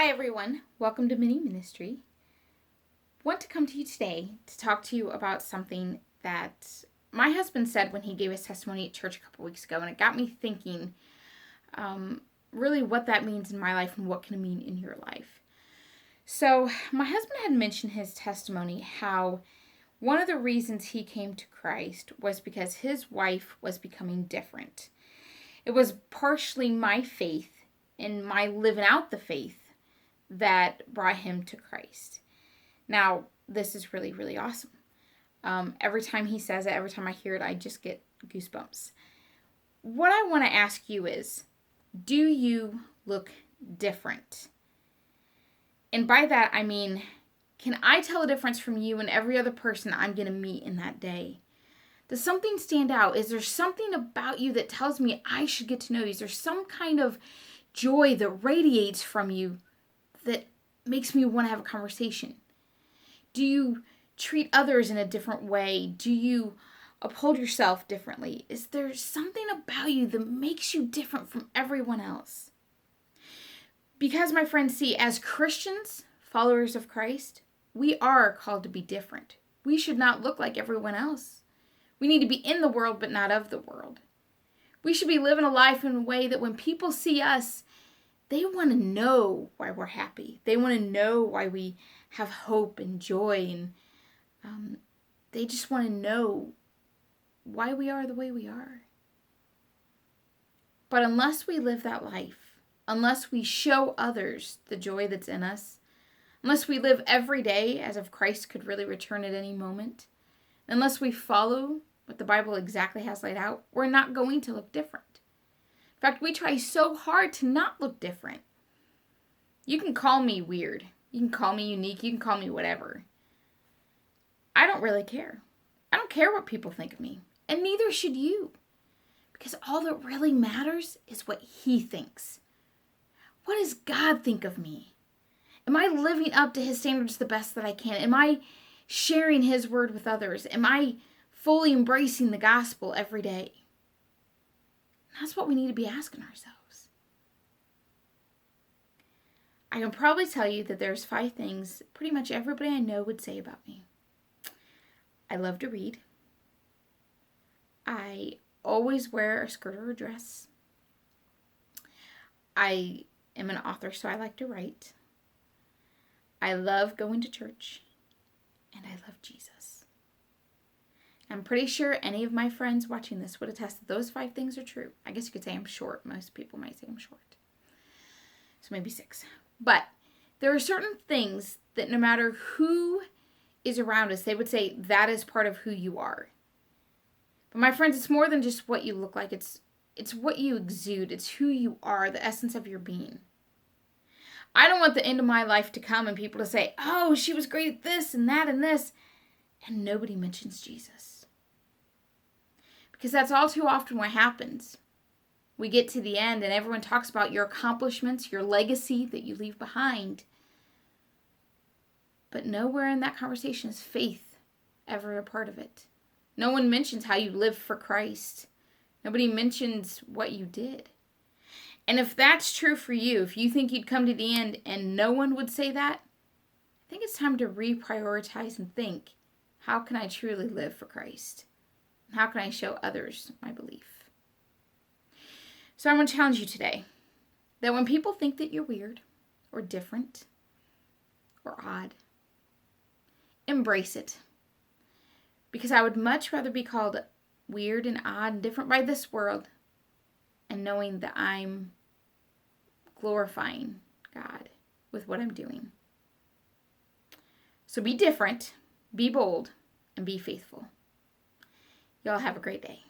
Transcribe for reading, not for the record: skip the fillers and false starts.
Hi everyone, welcome to Mini Ministry. Want to come to you today to talk to you about something that my husband said when he gave his testimony at church a couple weeks ago, and it got me thinking really what that means in my life and what can it mean in your life. So my husband had mentioned his testimony, how one of the reasons he came to Christ was because his wife was becoming different. It was partially my faith and my living out the faith that brought him to Christ. Now, this is really, really awesome. Every time he says it, every time I hear it, I just get goosebumps. What I want to ask you is, do you look different? And by that, I mean, can I tell a difference from you and every other person I'm going to meet in that day? Does something stand out? Is there something about you that tells me I should get to know you? Is there some kind of joy that radiates from you that makes me want to have a conversation? Do you treat others in a different way? Do you uphold yourself differently? Is there something about you that makes you different from everyone else? Because, my friends, see, as Christians, followers of Christ, we are called to be different. We should not look like everyone else. We need to be in the world, but not of the world. We should be living a life in a way that when people see us, they want to know why we're happy. They want to know why we have hope and joy, and they just want to know why we are the way we are. But unless we live that life, unless we show others the joy that's in us, unless we live every day as if Christ could really return at any moment, unless we follow what the Bible exactly has laid out, we're not going to look different. In fact, we try so hard to not look different. You can call me weird. You can call me unique. You can call me whatever. I don't really care. I don't care what people think of me. And neither should you. Because all that really matters is what He thinks. What does God think of me? Am I living up to His standards the best that I can? Am I sharing His word with others? Am I fully embracing the gospel every day? That's what we need to be asking ourselves. I can probably tell you that there's 5 things pretty much everybody I know would say about me. I love to read. I always wear a skirt or a dress. I am an author, so I like to write. I love going to church. And I love Jesus. I'm pretty sure any of my friends watching this would attest that those 5 things are true. I guess you could say I'm short. Most people might say I'm short. So maybe 6. But there are certain things that no matter who is around us, they would say that is part of who you are. But my friends, it's more than just what you look like. It's what you exude. It's who you are, the essence of your being. I don't want the end of my life to come and people to say, oh, she was great at this and that and this, and nobody mentions Jesus. Because that's all too often what happens. We get to the end and everyone talks about your accomplishments, your legacy that you leave behind. But nowhere in that conversation is faith ever a part of it. No one mentions how you lived for Christ. Nobody mentions what you did. And if that's true for you, if you think you'd come to the end and no one would say that, I think it's time to reprioritize and think, how can I truly live for Christ? How can I show others my belief? So I want to challenge you today that when people think that you're weird or different or odd, embrace it. Because I would much rather be called weird and odd and different by this world and knowing that I'm glorifying God with what I'm doing. So be different, be bold, and be faithful. Y'all have a great day.